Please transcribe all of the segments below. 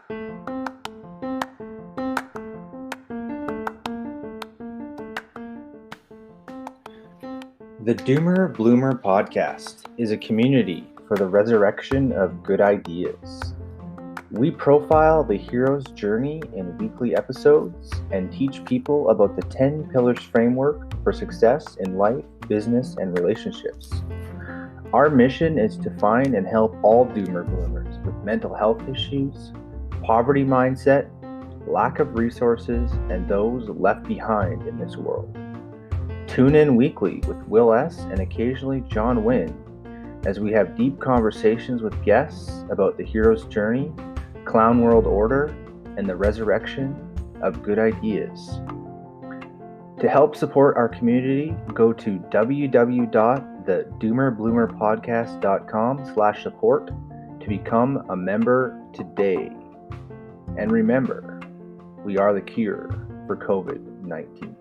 The Doomer Bloomer podcast is a community for the resurrection of good ideas. We profile the hero's journey in weekly episodes and teach people about the 10 pillars framework for success in life, business, and relationships. Our mission is to find and help all Doomer Bloomers with mental health issues, poverty mindset, lack of resources, and those left behind in this world. Tune in weekly with Will S. and occasionally John Wynn as we have deep conversations with guests about the hero's journey, clown world order, and the resurrection of good ideas. To help support our community, go to www.thedoomerbloomerpodcast.com/support to become a member today. And remember, we are the cure for COVID-19.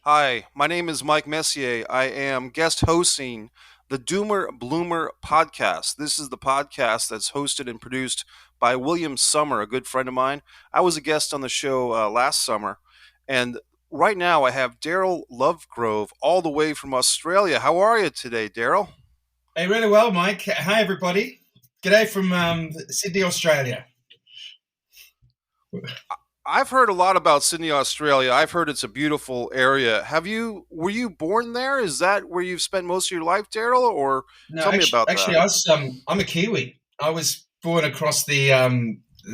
Hi, my name is Mike Messier. I am guest hosting the Doomer Bloomer podcast. This is the podcast that's hosted and produced by William Summer, a good friend of mine. I was a guest on the show last summer, and right now I have Darryl Lovegrove all the way from Australia. How are you today, Darryl? Hey, really well, Mike. Hi, everybody. G'day from Sydney, Australia. I've heard a lot about Sydney, Australia. I've heard it's a beautiful area. Were you born there? Is that where you've spent most of your life, Darryl? Or No, tell me about that. Actually, I'm a Kiwi. I was born across the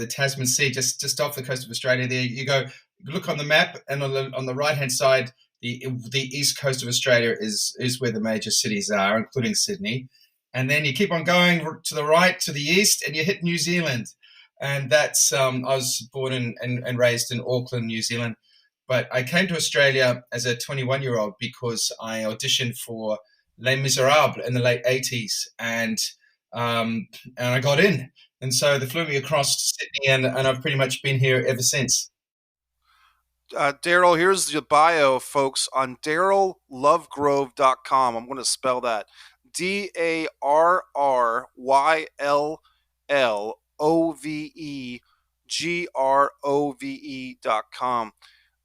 Tasman Sea, just off the coast of Australia. There, you go. Look on the map, and on the right hand side, the east coast of Australia is where the major cities are, including Sydney. And then you keep on going to the right, to the east, and you hit New Zealand. And that's I was born and raised in Auckland, New Zealand. But I came to Australia as a 21-year-old because I auditioned for Les Miserables in the late 80s, and I got in. And so they flew me across to Sydney, and I've pretty much been here ever since. Darryl, here's the bio, folks, on darryllovegrove.com. I'm going to spell that. DARRYLLOVEGROVE.com.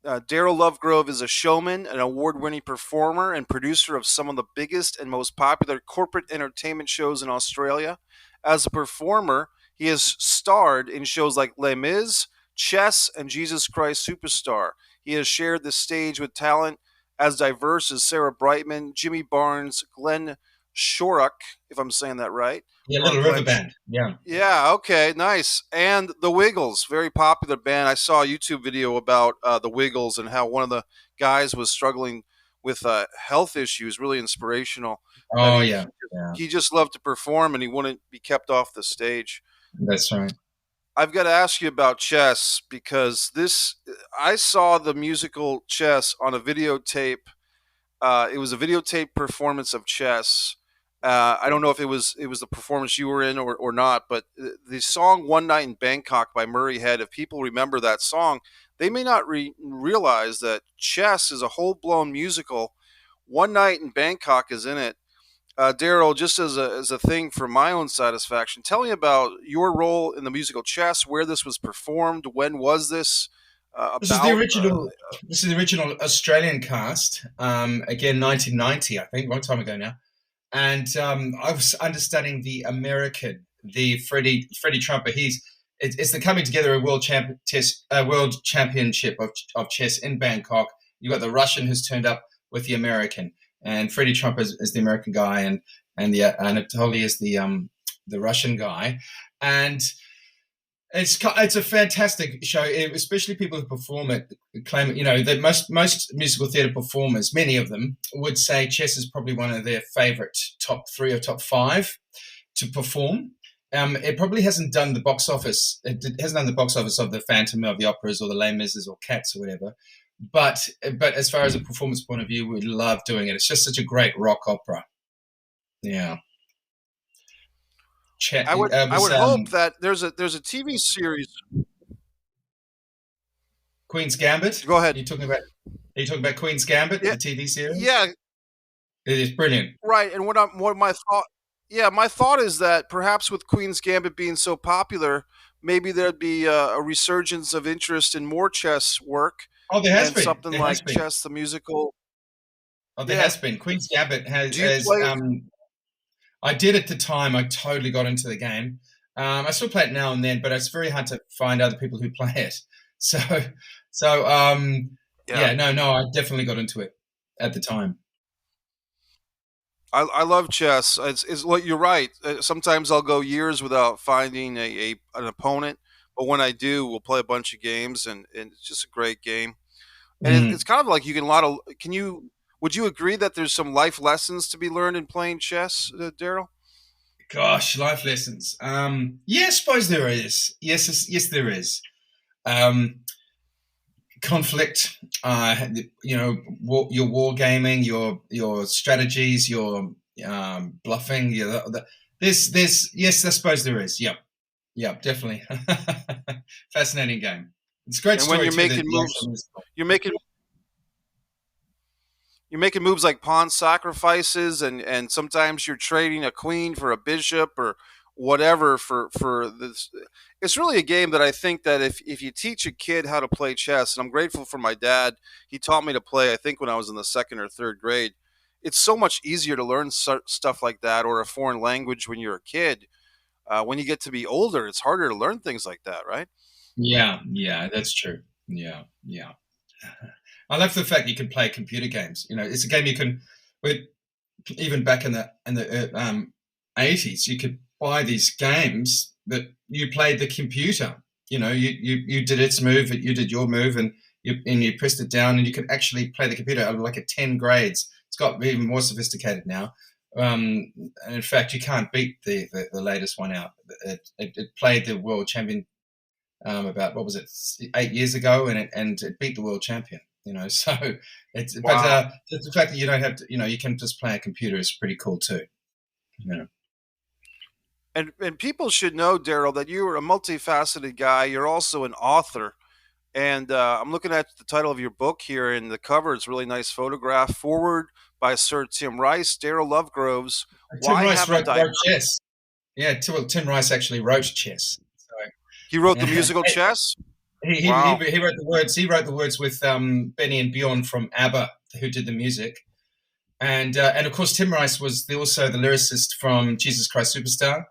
Darryl Lovegrove is a showman, an award-winning performer, and producer of some of the biggest and most popular corporate entertainment shows in Australia. As a performer, he has starred in shows like Les Mis, Chess, and Jesus Christ Superstar. He has shared the stage with talent as diverse as Sarah Brightman, Jimmy Barnes, Glenn Shorrock, if I'm saying that right. Yeah, Little River Band. Yeah. Yeah, okay, nice. And the Wiggles, very popular band. I saw a YouTube video about the Wiggles and how one of the guys was struggling with health issues, really inspirational. Oh, yeah. He just loved to perform and he wouldn't be kept off the stage. That's right. I've got to ask you about Chess because I saw the musical Chess on a videotape. It was a videotape performance of Chess. I don't know if it was the performance you were in or not, but the song "One Night in Bangkok" by Murray Head. If people remember that song, they may not realize that Chess is a whole-blown musical. "One Night in Bangkok" is in it. Darryl, just as a thing for my own satisfaction, tell me about your role in the musical Chess, where this was performed, when was this? This is the original Australian cast. Again, 1990, I think, a long time ago now. And I was understudying the American, the Freddie Trumper. It's the coming together of world championship of chess in Bangkok. You got the Russian who's turned up with the American, and Freddie Trumper is the American guy, and Anatoly is the Russian guy, and it's a fantastic show, especially people who perform it claim, that most musical theatre performers, many of them, would say Chess is probably one of their favourite top 3 or top 5 to perform. It probably hasn't done the box office. It hasn't done the box office of the Phantom of the Operas or the Les Mis or Cats or whatever. But as far as a performance point of view, we love doing it. It's just such a great rock opera. Yeah. I would hope that there's a TV series. Queen's Gambit. Go ahead. You're talking about Are you talking about Queen's Gambit, Yeah, the TV series? yeah, It is brilliant. right. And what my thought, yeah, my thought is that perhaps with Queen's Gambit being so popular, maybe there'd be a resurgence of interest in more chess work Oh, there has and been. something There has like been. Chess the Musical. Oh, there Yeah. has been. Queen's Gambit has, Do you play? I did at the time. I totally got into the game. I still play it now and then, but it's very hard to find other people who play it. So, so Yeah. yeah, no, I definitely got into it at the time. I love chess. It's what you're right. Sometimes I'll go years without finding an opponent, but when I do, we'll play a bunch of games, and it's just a great game. And it's Mm. kind of like you can a lot of. Can you? Would you agree that there's some life lessons to be learned in playing chess, Daryl? Gosh, life lessons. Yeah, I suppose there is. Yes, there is. Um, Conflict. Your war gaming, your strategies, your bluffing. There's yes, I suppose there is. Yep, yep, definitely. Fascinating game. It's a great And when story you're too. making The actual moves, musical. you're making you're making moves like pawn sacrifices, and sometimes you're trading a queen for a bishop or whatever for this. It's really a game that I think that if you teach a kid how to play chess, and I'm grateful for my dad, he taught me to play, I think, when I was in the second or third grade. It's so much easier to learn stuff like that, or a foreign language when you're a kid. When you get to be older, it's harder to learn things like that, right? Yeah, yeah, that's true. Yeah, yeah. I love the fact you can play computer games. It's a game you can. With even back in the 80s, you could buy these games that you played the computer. You did its move, you did your move, and you pressed it down, and you could actually play the computer like at 10 grades. It's got even more sophisticated now. And in fact, you can't beat the latest one out. It played the world champion about what was it 8 years ago, and it beat the world champion. So it's but Wow. the fact that you don't have to, you can just play a computer is pretty cool too. You know. And people should know, Daryl, that you are a multifaceted guy. You're also an author. And I'm looking at the title of your book here, and the cover is a really nice photograph. Forward by Sir Tim Rice, Darryl Lovegrove's Tim Why Rice Haven't I? wrote chess. Yeah, Tim Rice actually wrote chess. He wrote the So musical chess? he Wow. wrote the words. He wrote the words with Benny and Bjorn from ABBA, who did the music. And of course, Tim Rice was also the lyricist from Jesus Christ Superstar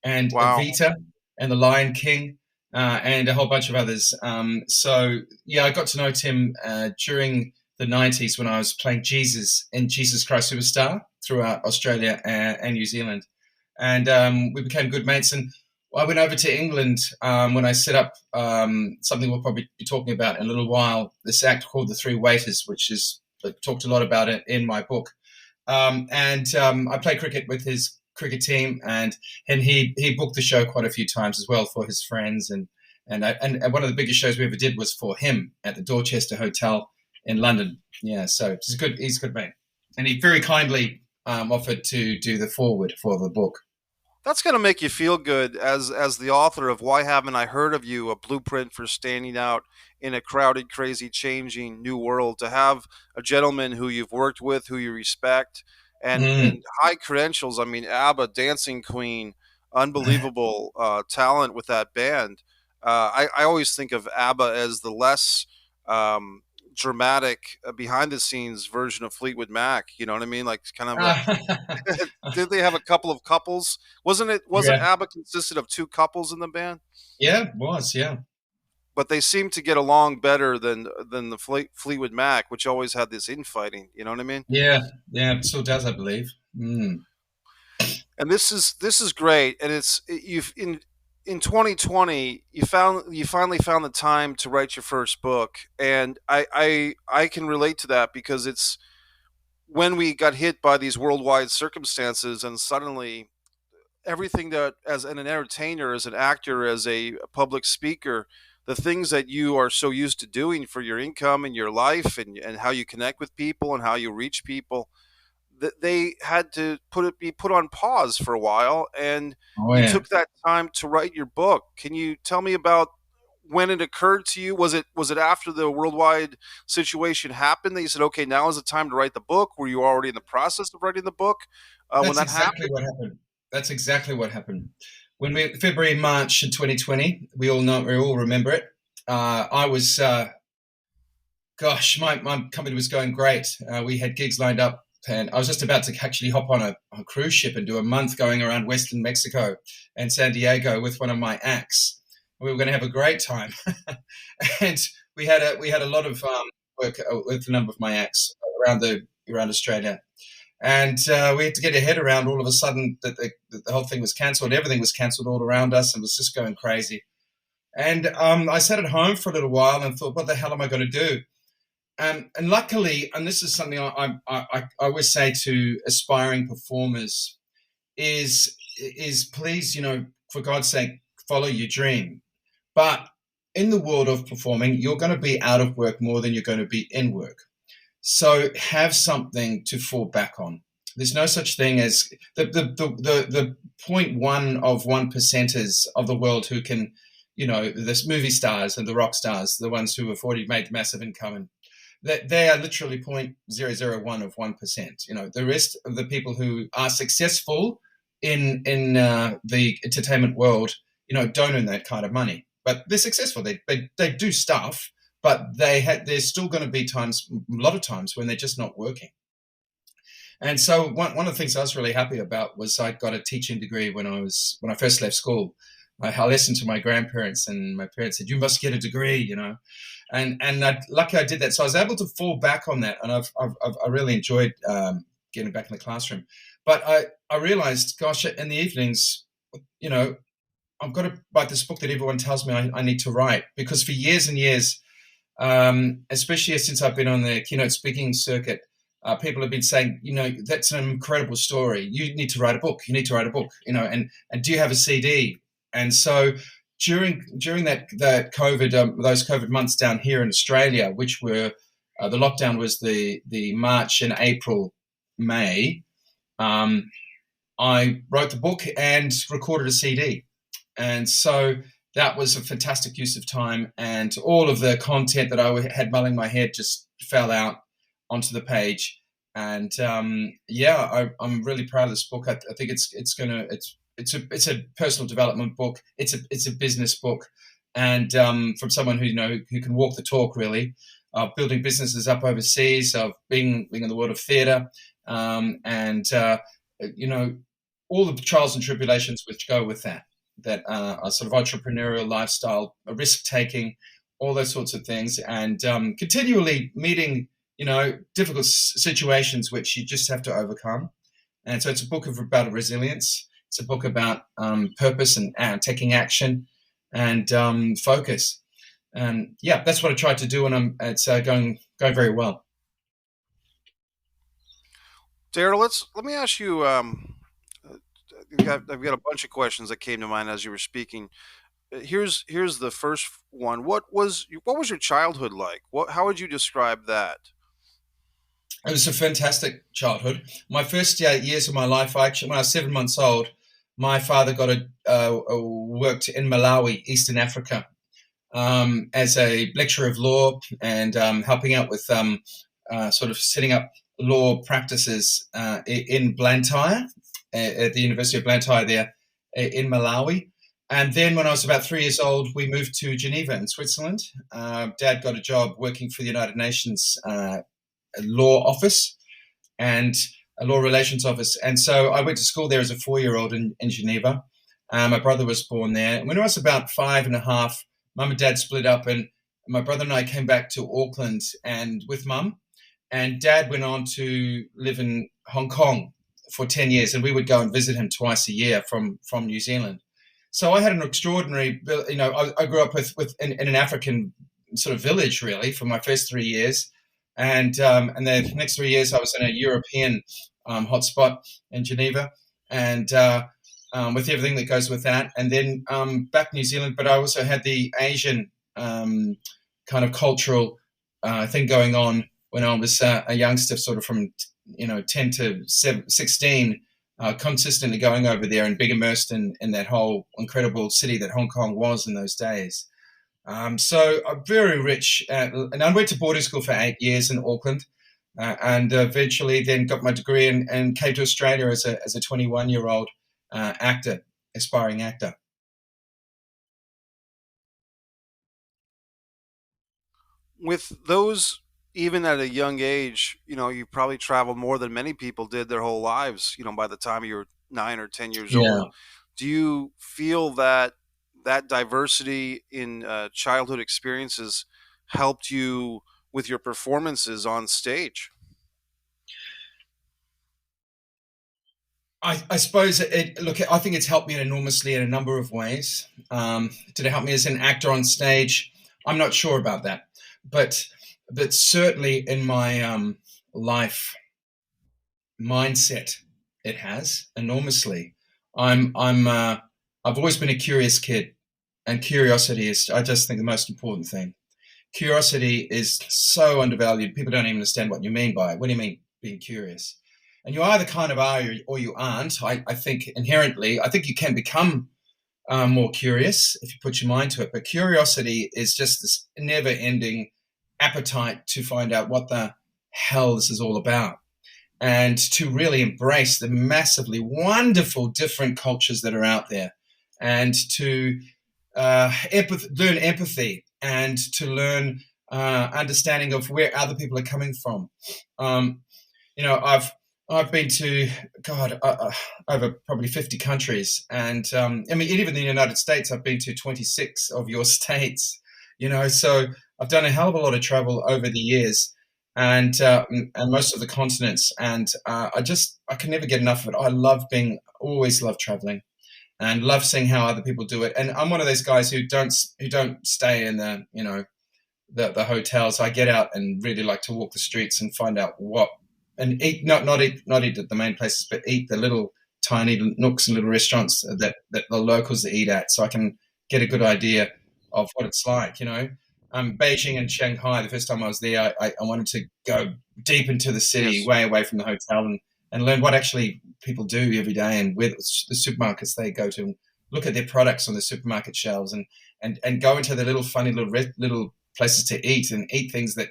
and Wow. Evita and The Lion King and a whole bunch of others. So yeah, I got to know Tim during the 90s when I was playing Jesus in Jesus Christ Superstar throughout Australia and New Zealand. And we became good mates. And I went over to England when I set up something we'll probably be talking about in a little while, this act called The Three Waiters, which is I talked a lot about it in my book. And I play cricket with his cricket team, and he booked the show quite a few times as well for his friends, and one of the biggest shows we ever did was for him at the Dorchester Hotel in London. Yeah, so he's a good mate, and he very kindly offered to do the foreword for the book. That's going to make you feel good as the author of Why Haven't I Heard of You, a blueprint for standing out in a crowded, crazy, changing new world. To have a gentleman who you've worked with, who you respect, and Mm. high credentials. I mean, ABBA, Dancing Queen, unbelievable talent with that band. I always think of ABBA as the less um, dramatic, behind the scenes version of Fleetwood Mac. You know what I mean? Like kind of a did they have a couple of couples? Wasn't Yeah, ABBA consisted of two couples in the band? yeah, it was, yeah, But they seemed to get along better than the Fleetwood Mac, which always had this infighting. You know what I mean? yeah, yeah. It still does, I believe. Mm. And this is great. And you've in 2020 you finally found the time to write your first book, and I can relate to that because it's when we got hit by these worldwide circumstances, and suddenly everything that as an entertainer, as an actor, as a public speaker, the things that you are so used to doing for your income and your life, and how you connect with people and how you reach people, that they had to be put on pause for a while, and Oh you yeah. took that time to write your book. Can you tell me about when it occurred to you? Was it after the worldwide situation happened that you said, okay, now is the time to write the book? Were you already in the process of writing the book when That's that exactly happened? what happened. That's exactly what happened. When February, March in 2020, we all remember it. I was, my company was going great. We had gigs lined up, and I was just about to actually hop on a cruise ship and do a month going around Western Mexico and San Diego with one of my acts. We were going to have a great time, and we had a lot of work with a number of my acts around Australia. And we had to get our head around all of a sudden that the whole thing was cancelled. Everything was cancelled all around us and was just going crazy. And I sat at home for a little while and thought, what the hell am I going to do? And luckily, and this is something I always say to aspiring performers, is please, for God's sake, follow your dream. But in the world of performing, you're going to be out of work more than you're going to be in work. So have something to fall back on. There's no such thing as the 0.1 of 1%ers of the world who can, the movie stars and the rock stars, the ones who have already made massive income, and that they are literally 0.001 of 1%. The rest of the people who are successful in the entertainment world, don't earn that kind of money, but they're successful. They do stuff. But there's still going to be a lot of times when they're just not working. And so one of the things I was really happy about was I got a teaching degree when I first left school. I listened to my grandparents, and my parents said, "You must get a degree," and lucky I did that. So I was able to fall back on that, and I really enjoyed getting back in the classroom. But I realized, gosh, in the evenings, I've got to write this book that everyone tells me I need to write, because for years and years, especially since I've been on the keynote speaking circuit, people have been saying, that's an incredible story. You need to write a book. You need to write a book, and do you have a CD? And so during that COVID, those COVID months down here in Australia, which were the lockdown was the March and April, May, I wrote the book and recorded a CD. And so that was a fantastic use of time, and all of the content that I had mulling my head just fell out onto the page. And I'm really proud of this book. I think it's a personal development book. It's a business book, and from someone who can walk the talk, really, of building businesses up overseas, of being in the world of theatre, and all the trials and tribulations which go with that are sort of entrepreneurial lifestyle, risk-taking, all those sorts of things, and continually meeting, difficult situations which you just have to overcome. And so it's a book about resilience. It's a book about purpose and taking action and focus. And that's what I tried to do, and it's going very well. Darryl, let me ask you. I've got a bunch of questions that came to mind as you were speaking. Here's the first one. What was your childhood like? How would you describe that? It was a fantastic childhood. My first years of my life, when I was 7 months old, my father worked in Malawi, Eastern Africa, as a lecturer of law and helping out with sort of setting up law practices in Blantyre, at the University of Blantyre there in Malawi. And then when I was about 3 years old, we moved to Geneva in Switzerland. Dad got a job working for the United Nations law office and a law relations office. And so I went to school there as a 4-year-old in Geneva. My brother was born there. And when I was about 5.5, Mum and Dad split up, and my brother and I came back to Auckland and with Mum. And Dad went on to live in Hong Kong for 10 years, and we would go and visit him twice a year from New Zealand. So I had an extraordinary, I grew up in an African sort of village, really, for my first 3 years. And the next 3 years I was in a European hotspot in Geneva, and with everything that goes with that. And then back in New Zealand, but I also had the Asian kind of cultural thing going on when I was a youngster, sort of from 10 to 16, consistently going over there and being immersed in that whole incredible city that Hong Kong was in those days. So I'm very rich. And I went to boarding school for 8 years in Auckland. And eventually then got my degree and came to Australia as a 21-year-old actor, aspiring actor. With those, even at a young age, you probably traveled more than many people did their whole lives, by the time you were 9 or 10 years Yeah. old. Do you feel that diversity in childhood experiences helped you with your performances on stage? I suppose look, I think it's helped me enormously in a number of ways. Did it help me as an actor on stage? I'm not sure about that, but certainly in my life mindset, it has enormously. I've always been a curious kid, and curiosity is, I just think, the most important thing. Curiosity is so undervalued. People don't even understand what you mean by it. What do you mean being curious? And you either kind of are or you aren't. I think inherently, I think you can become more curious if you put your mind to it. But curiosity is just this never-ending appetite to find out what the hell this is all about, and to really embrace the massively wonderful different cultures that are out there, and to learn empathy, and to learn understanding of where other people are coming from. Um, I've been to over probably 50 countries, and I mean, even in the United States, I've been to 26 of your states. So I've done a hell of a lot of travel over the years, and most of the continents, and I can never get enough of it. Always love traveling, and love seeing how other people do it. And I'm one of those guys who don't stay in the hotels. I get out and really like to walk the streets and find out and eat, not eat at the main places, but eat the little tiny nooks and little restaurants that the locals eat at, so I can get a good idea of what it's like. Beijing and Shanghai, the first time I was there, I wanted to go deep into the city, Yes. way away from the hotel, and learn what actually people do every day, and where the supermarkets they go to, and look at their products on the supermarket shelves, and go into the little funny little places to eat, and eat things that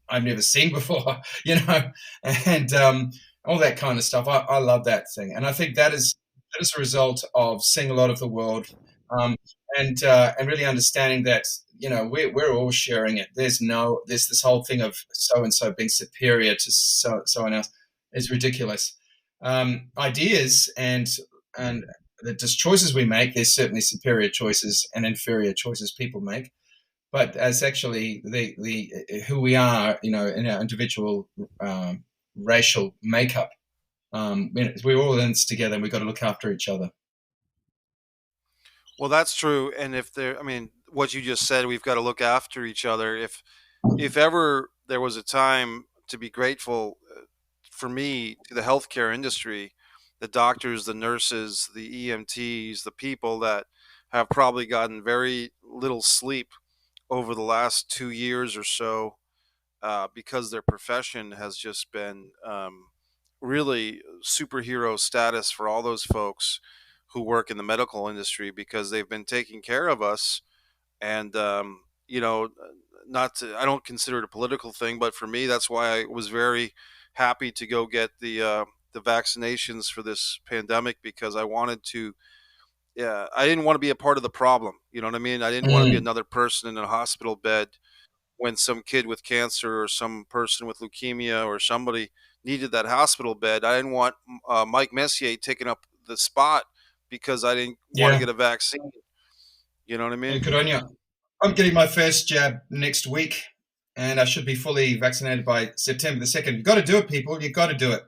I've never seen before, and all that kind of stuff. I love that thing, and I think that is a result of seeing a lot of the world, um, and really understanding that we're all sharing it. There's this whole thing of so and so being superior to someone else is ridiculous. Ideas and the just choices we make, there's certainly superior choices and inferior choices people make, but as actually the who we are, in our individual racial makeup, we're all in this together, and we've got to look after each other. Well, that's true. And I mean, what you just said, we've got to look after each other. If ever there was a time to be grateful, for me, to the healthcare industry, the doctors, the nurses, the EMTs, the people that have probably gotten very little sleep over the last 2 years or so, because their profession has just been really superhero status for all those folks who work in the medical industry, because they've been taking care of us. And not to, I don't consider it a political thing, but for me, that's why I was very happy to go get the vaccinations for this pandemic, because I wanted to. Yeah, I didn't want to be a part of the problem. You know what I mean? I didn't want to be Mm, another person in a hospital bed when some kid with cancer or some person with leukemia or somebody needed that hospital bed. I didn't want Mike Messier taking up the spot because I didn't want to yeah, get a vaccine. You know what I yeah, mean? good on you. I'm getting my first jab next week, and I should be fully vaccinated by September the 2nd. You've got to do it, people. You've got to do it.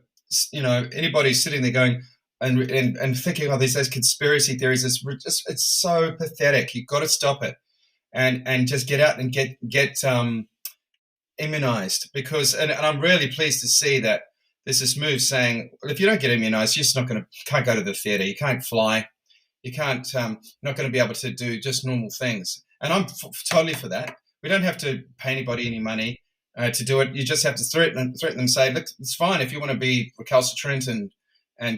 Anybody sitting there going and thinking, oh, these conspiracy theories, it's so pathetic. You've got to stop it, and just get out and get immunized, because and I'm really pleased to see that there's this move saying, well, if you don't get immunized, you're just can't go to the theater, you can't fly, you can't not going to be able to do just normal things. And I'm totally for that. We don't have to pay anybody any money to do it. You just have to threaten them, say, look, it's fine if you want to be recalcitrant and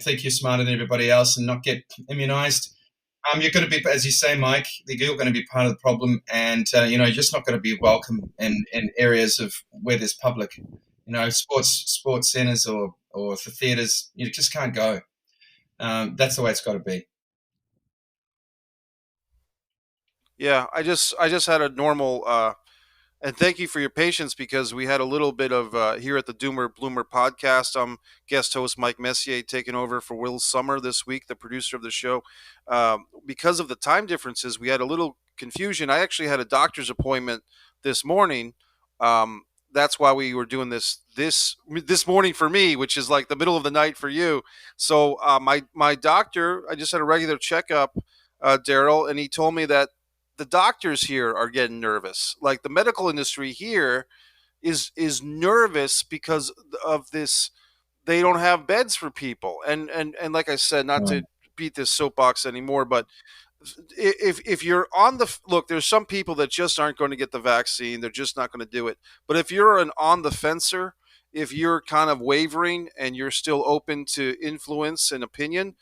think you're smarter than everybody else and not get immunized. You're going to be, as you say, Mike, you're going to be part of the problem, and you're just not going to be welcome in areas of where there's public, sports centers or the theaters. You just can't go. That's the way it's got to be. Yeah, I just had a normal and thank you for your patience because we had a little bit of here at the Doomer Bloomer podcast. Guest host Mike Messier taking over for Will Summer this week, the producer of the show. Because of the time differences, we had a little confusion. I actually had a doctor's appointment this morning. That's why we were doing this morning for me, which is like the middle of the night for you. So my doctor, I just had a regular checkup, Darryl, and he told me that the doctors here are getting nervous. Like the medical industry here is nervous because of this. They don't have beds for people, and like I said, not to beat this soapbox anymore, but if you're on the look, there's some people that just aren't going to get the vaccine. They're just not going to do it. But if you're an on the fencer, if you're kind of wavering and you're still open to influence and opinion,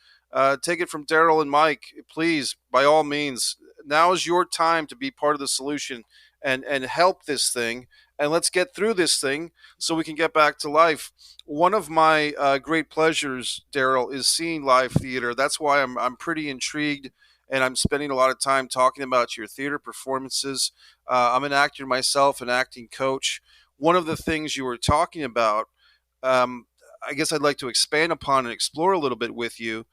take it from Darryl and Mike, please, by all means. Now is your time to be part of the solution and help this thing. And let's get through this thing so we can get back to life. One of my great pleasures, Darryl, is seeing live theater. That's why I'm pretty intrigued, and I'm spending a lot of time talking about your theater performances. I'm an actor myself, an acting coach. One of the things you were talking about, I guess I'd like to expand upon and explore a little bit with you.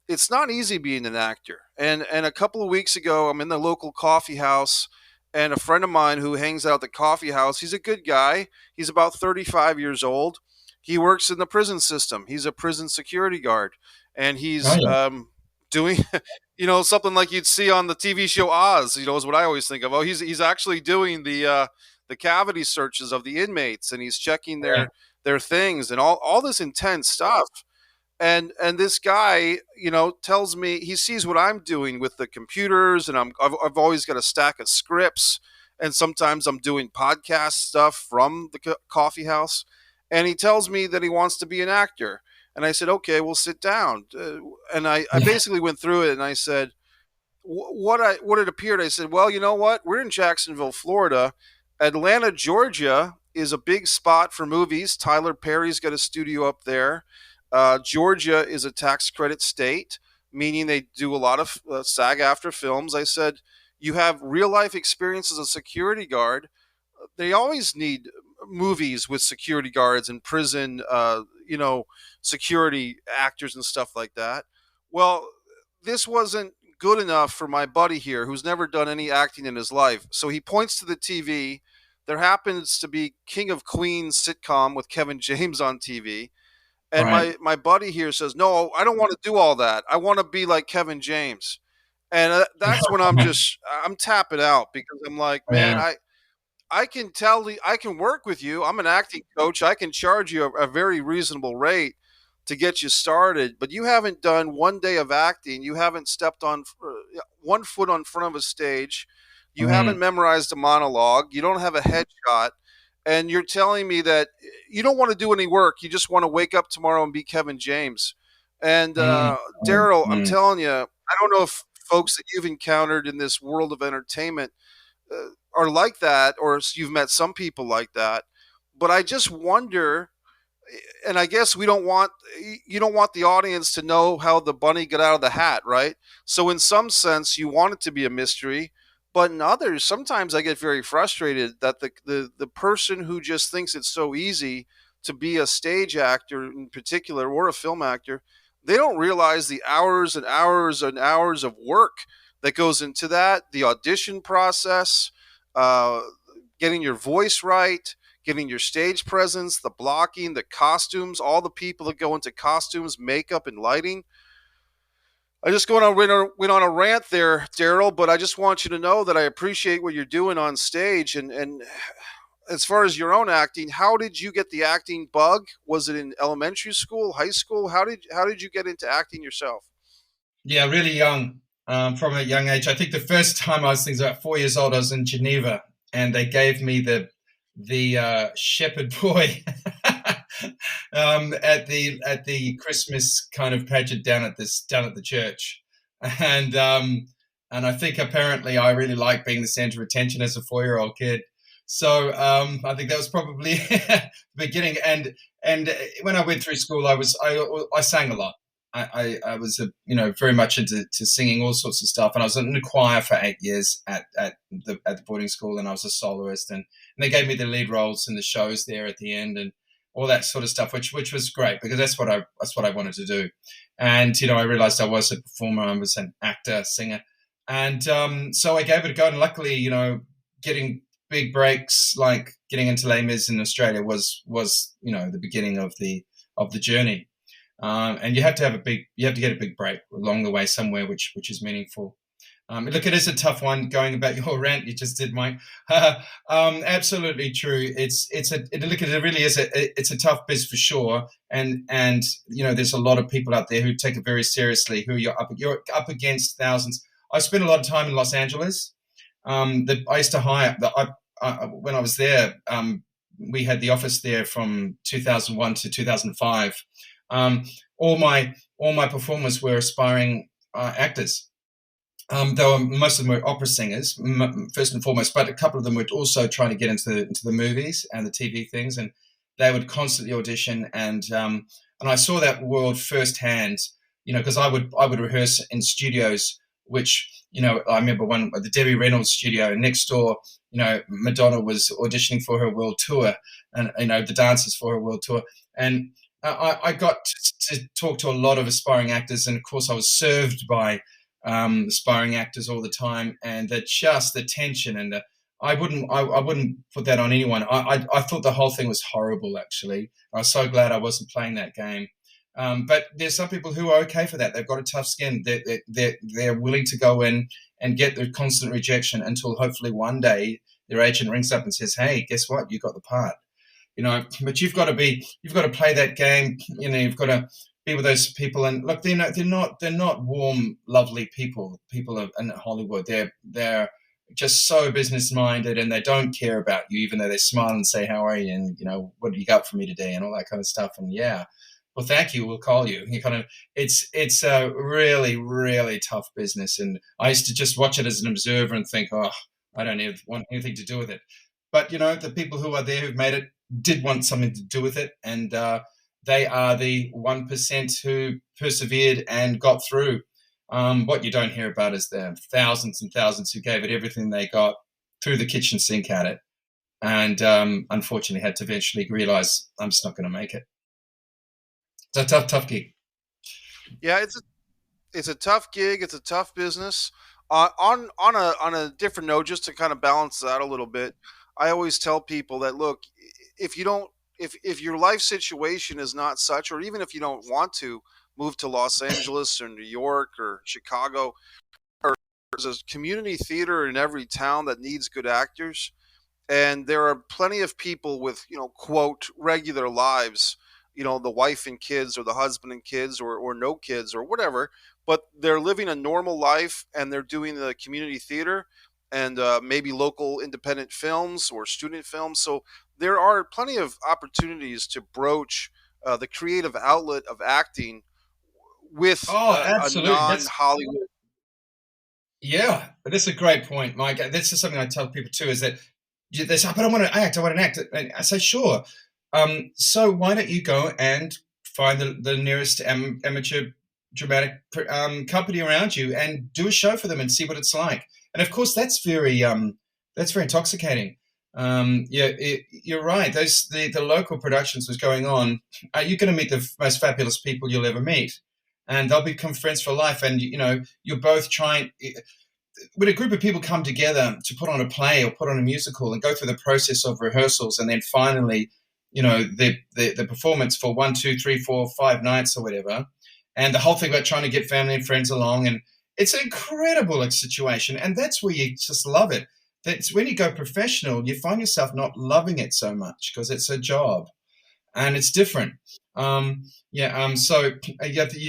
It's not easy being an actor. And a couple of weeks ago, I'm in the local coffee house, and a friend of mine who hangs out at the coffee house, he's a good guy. He's about 35 years old. He works in the prison system. He's a prison security guard, and he's doing, something like you'd see on the TV show Oz. Is what I always think of. Oh, he's actually doing the cavity searches of the inmates, and he's checking their things and all this intense stuff. And this guy, tells me he sees what I'm doing with the computers, and I've always got a stack of scripts, and sometimes I'm doing podcast stuff from the coffee house. And he tells me that he wants to be an actor, and I said, okay, we'll sit down. And I basically went through it, and I said, what it appeared. I said, well, you know what? We're in Jacksonville, Florida. Atlanta, Georgia is a big spot for movies. Tyler Perry's got a studio up there. Georgia is a tax credit state, meaning they do a lot of SAG-AFTRA films. I said, you have real life experience as a security guard. They always need movies with security guards and prison, security actors and stuff like that. Well, this wasn't good enough for my buddy here who's never done any acting in his life. So he points to the TV. There happens to be King of Queens sitcom with Kevin James on TV. And my buddy here says, no, I don't want to do all that. I want to be like Kevin James. And that's when I'm tapping out because I'm like, man, I can I can work with you. I'm an acting coach. I can charge you a very reasonable rate to get you started. But you haven't done one day of acting. You haven't stepped on one foot on front of a stage. You haven't memorized a monologue. You don't have a headshot. And you're telling me that you don't want to do any work. You just want to wake up tomorrow and be Kevin James. And Darryl, I'm telling you, I don't know if folks that you've encountered in this world of entertainment are like that, or you've met some people like that. But I just wonder, and I guess you don't want the audience to know how the bunny got out of the hat, right? So in some sense, you want it to be a mystery. But in others, sometimes I get very frustrated that the person who just thinks it's so easy to be a stage actor in particular or a film actor, they don't realize the hours and hours and hours of work that goes into that, the audition process, getting your voice right, getting your stage presence, the blocking, the costumes, all the people that go into costumes, makeup, and lighting. I just went on a rant there, Darryl, but I just want you to know that I appreciate what you're doing on stage. And as far as your own acting, how did you get the acting bug? Was it in elementary school, high school? How did you get into acting yourself? Yeah, really young, from a young age. I think the first time I was about 4 years old, I was in Geneva, and they gave me the shepherd boy at the Christmas kind of pageant down at the church. and I think apparently I really liked being the center of attention as a 4-year-old kid. So I think that was probably the beginning. And when I went through school, I sang a lot. I was very much into singing all sorts of stuff, and I was in the choir for 8 years at the boarding school, and I was a soloist, and they gave me the lead roles in the shows there at the end, and all that sort of stuff, which was great because that's what I wanted to do. And I realized I was a performer, I was an actor, singer, and so I gave it a go. And luckily, getting big breaks like getting into Les Mis in Australia was the beginning of the journey. And you have to get a big break along the way somewhere, which is meaningful. Look, it is a tough one going about your rant you just did, Mike. Absolutely true. It really is it's a tough biz for sure. And there's a lot of people out there who take it very seriously, who you're up against thousands. I spent a lot of time in Los Angeles. I used to hire when I was there. We had the office there from 2001 to 2005. All my performers were aspiring actors. Though most of them were opera singers, first and foremost, but a couple of them were also trying to get into the movies and the TV things, and they would constantly audition. And I saw that world firsthand, because I would rehearse in studios, which I remember the Debbie Reynolds studio next door. Madonna was auditioning for her world tour, and the dancers for her world tour, and I got to talk to a lot of aspiring actors, and of course I was served by aspiring actors all the time, and the tension, and I wouldn't put that on anyone. I thought the whole thing was horrible. Actually, I was so glad I wasn't playing that game. But there's some people who are okay for that. They've got a tough skin. They're willing to go in and get the constant rejection until hopefully one day their agent rings up and says, "Hey, guess what? You got the part." But you've got to play that game. You've got to be with those people. And look, they're not warm, lovely people. People in Hollywood, they're just so business minded, and they don't care about you, even though they smile and say, "How are you?" and "What do you got for me today?" and all that kind of stuff. And yeah, well, thank you. We'll call you. It's a really, really tough business. And I used to just watch it as an observer and think, "Oh, I don't want anything to do with it." But the people who are there who've made it did want something to do with it, and they are the 1% who persevered and got through. What you don't hear about is the thousands and thousands who gave it everything they got, threw the kitchen sink at it, and unfortunately had to eventually realize, I'm just not going to make it. It's a tough gig. Yeah, it's a tough gig. It's a tough business. On a different note, just to kind of balance that a little bit, I always tell people that, look, if your life situation is not such, or even if you don't want to move to Los Angeles or New York or Chicago, or there's a community theater in every town that needs good actors, and there are plenty of people with quote regular lives, the wife and kids, or the husband and kids, or no kids, or whatever, but they're living a normal life, and they're doing the community theater and maybe local independent films or student films. So there are plenty of opportunities to broach the creative outlet of acting with a non-Hollywood. Yeah, but that's a great point, Mike. This is something I tell people too, is that they say, "But I want to act. I want to act." And I say, "Sure. So why don't you go and find the nearest amateur dramatic company around you and do a show for them and see what it's like?" And of course, that's very intoxicating. You're right. The local productions was going on. You're going to meet the most fabulous people you'll ever meet, and they'll become friends for life. And you're both trying. When a group of people come together to put on a play or put on a musical and go through the process of rehearsals, and then finally, the performance for 1, 2, 3, 4, 5 nights or whatever, and the whole thing about trying to get family and friends along, and it's an incredible situation, and that's where you just love it. That's when you go professional, you find yourself not loving it so much because it's a job, and it's different. So you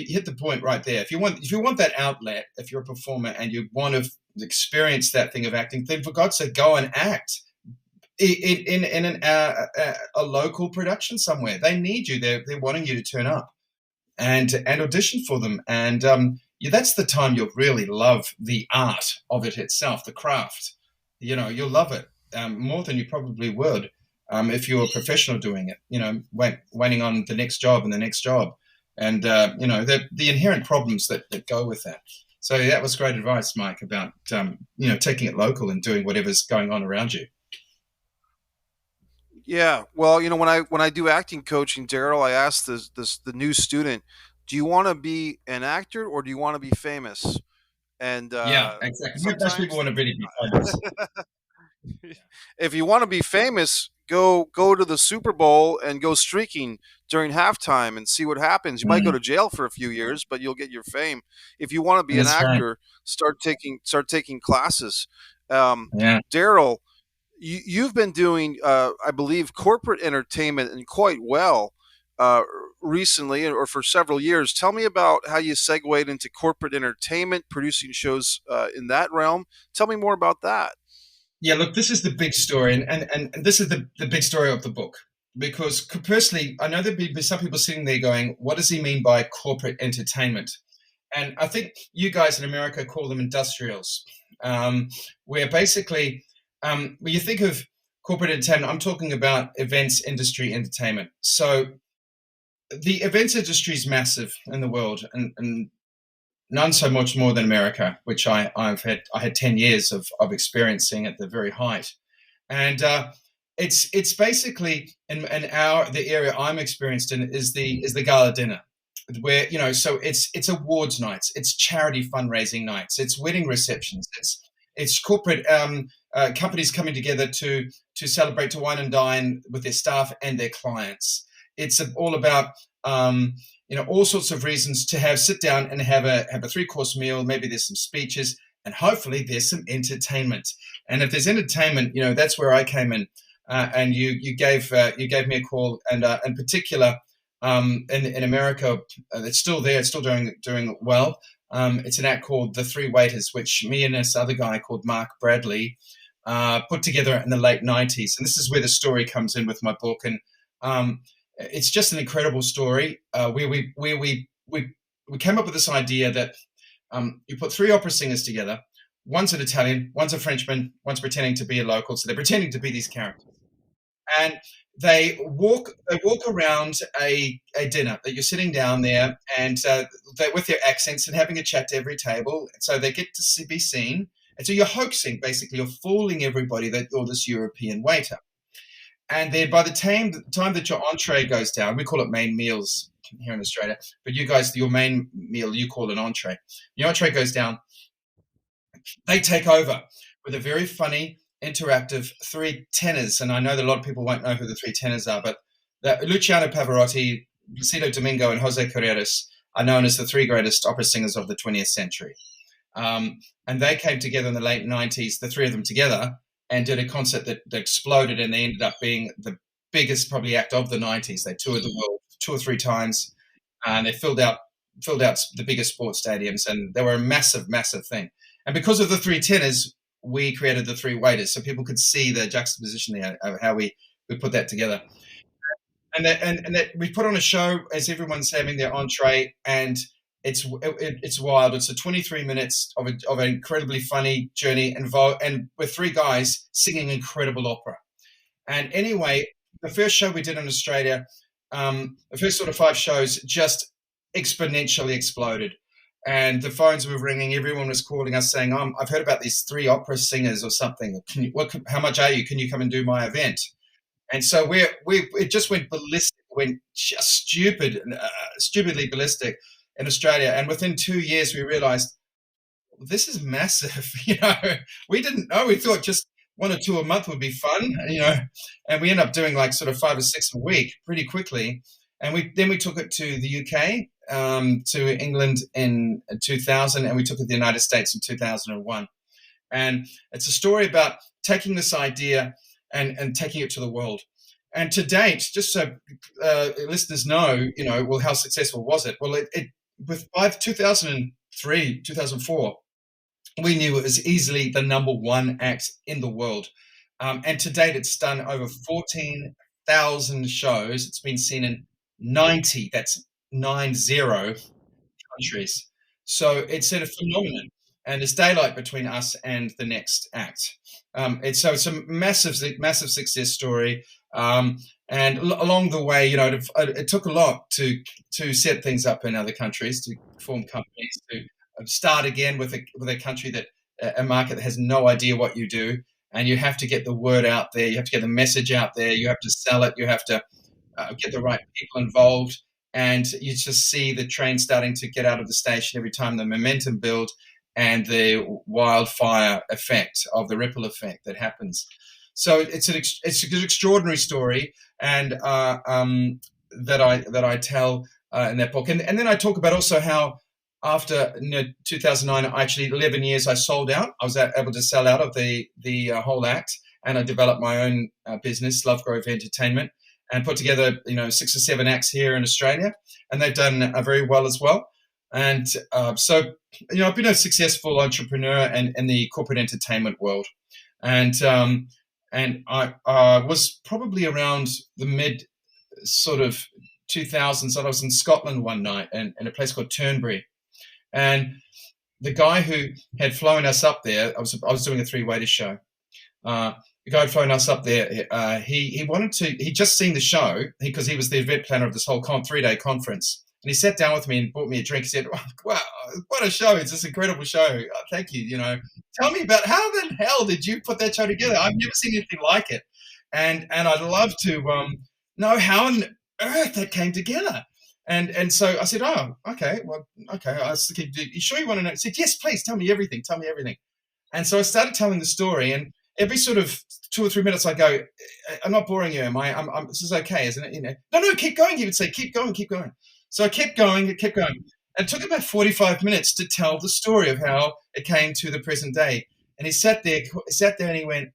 hit the point right there. If you want that outlet, if you're a performer and you want to experience that thing of acting, then for God's sake, go and act in a local production somewhere. They need you. They're wanting you to turn up and audition for them. And that's the time you'll really love the art of it itself, the craft. You'll love it more than you probably would if you were a professional doing it. Waiting on the next job and the next job, and the inherent problems that go with that. So that was great advice, Mike, about taking it local and doing whatever's going on around you. Yeah. Well, when I do acting coaching, Darryl, I ask the new student, do you want to be an actor or do you want to be famous? And Yeah, exactly. Most people sometimes want to really be famous. if you want to be famous, go to the Super Bowl and go streaking during halftime and see what happens. You might go to jail for a few years, but you'll get your fame. If you want to be an That's right. actor, start taking classes. Yeah. Darryl, you've been doing, I believe, corporate entertainment and quite well recently, or for several years. Tell me about how you segued into corporate entertainment, producing shows in that realm. Tell me more about that. Yeah, look, this is the big story, and this is the big story of the book. Because personally, I know there'd be some people sitting there going, what does he mean by corporate entertainment? And I think you guys in America call them industrials, where basically, when you think of corporate entertainment, I'm talking about events industry entertainment. So the events industry is massive in the world, and none so much more than America, which I had 10 years of experiencing at the very height. And it's basically in the area I'm experienced in is the gala dinner, where so it's awards nights, it's charity fundraising nights, it's wedding receptions, it's corporate companies coming together to celebrate, to wine and dine with their staff and their clients. It's all about all sorts of reasons to sit down and have a 3-course meal. Maybe there's some speeches, and hopefully there's some entertainment. And if there's entertainment, that's where I came in. And you gave me a call, and in particular, in America, it's still there. It's still doing well. It's an act called The Three Waiters, which me and this other guy called Mark Bradley put together in the late 90s. And this is where the story comes in with my book. And it's just an incredible story where we came up with this idea that you put 3 opera singers together. One's an Italian, one's a Frenchman, one's pretending to be a local. So they're pretending to be these characters. And they walk around a dinner that you're sitting down there, and they're with their accents and having a chat to every table. So they get to be seen. And so you're hoaxing, basically, you're fooling everybody that you're this European waiter. And then by the time that your entree goes down, we call it main meals here in Australia, but you guys, your main meal, you call an entree. Your entree goes down, they take over with a very funny, interactive 3 tenors. And I know that a lot of people won't know who the 3 tenors are, but Luciano Pavarotti, Placido Domingo, and Jose Carreras are known as the 3 greatest opera singers of the 20th century. And they came together in the late 90s, the 3 of them together, and did a concert that exploded, and they ended up being the biggest probably act of the 90s. They toured the world 2 or 3 times, and they filled out the biggest sports stadiums, and they were a massive, massive thing. And because of the 3 tenors, we created the 3 waiters, so people could see the juxtaposition there of how we put that together. And that we put on a show as everyone's having their entree, and it's wild. It's a 23 minutes of an incredibly funny journey and with 3 guys singing incredible opera. And anyway, the first show we did in Australia, the first sort of 5 shows just exponentially exploded. And the phones were ringing. Everyone was calling us saying, I've heard about these 3 opera singers or something. How much are you? Can you come and do my event? And so it just went ballistic, went just stupidly ballistic in Australia. And within 2 years, we realized, this is massive. We didn't know. We thought just 1 or 2 a month would be fun, and we ended up doing like sort of 5 or 6 a week pretty quickly. And we took it to the UK, to England in 2000, and we took it to the United States in 2001. And it's a story about taking this idea and taking it to the world. And to date, just so listeners know, well, how successful was it? Well, by 2003, 2004, we knew it was easily the number 1 act in the world. And to date, it's done over 14,000 shows. It's been seen in 90, that's 90 countries. So it's a phenomenon, and there's daylight between us and the next act. It's a massive success story. And along the way, it took a lot to set things up in other countries, to form companies, to start again with a country that a market that has no idea what you do, and you have to get the word out there. You have to get the message out there. You have to sell it. You have to get the right people involved, and you just see the train starting to get out of the station every time, the momentum build and the wildfire effect of the ripple effect that happens. So it's an extraordinary story, and that I tell in that book, and then I talk about also how after 2009, actually 11 years, I sold out. I was able to sell out of the whole act, and I developed my own business, Lovegrove Entertainment, and put together 6 or 7 acts here in Australia, and they've done very well as well. And so I've been a successful entrepreneur in the corporate entertainment world, and I was probably around the mid sort of 2000s. I was in Scotland one night in a place called Turnberry, and the guy who had flown us up there, I was doing a 3-waiter show. The guy had flown us up there. He'd just seen the show because he was the event planner of this whole 3-day conference. And he sat down with me and bought me a drink. He said, "Wow, what a show. It's this incredible show. Thank you. Tell me about how the hell did you put that show together? I've never seen anything like it. And I'd love to know how on earth that came together." And so I said, "Oh, okay. Well, okay." I was thinking, "You sure you want to know?" He said, "Yes, please. Tell me everything. Tell me everything." And so I started telling the story, and every sort of 2 or 3 minutes I go, "I'm not boring you, am I? This is okay, isn't it?" No, keep going. He would say, "Keep going, keep going." So I kept going. And it took about 45 minutes to tell the story of how it came to the present day. And he sat there and he went,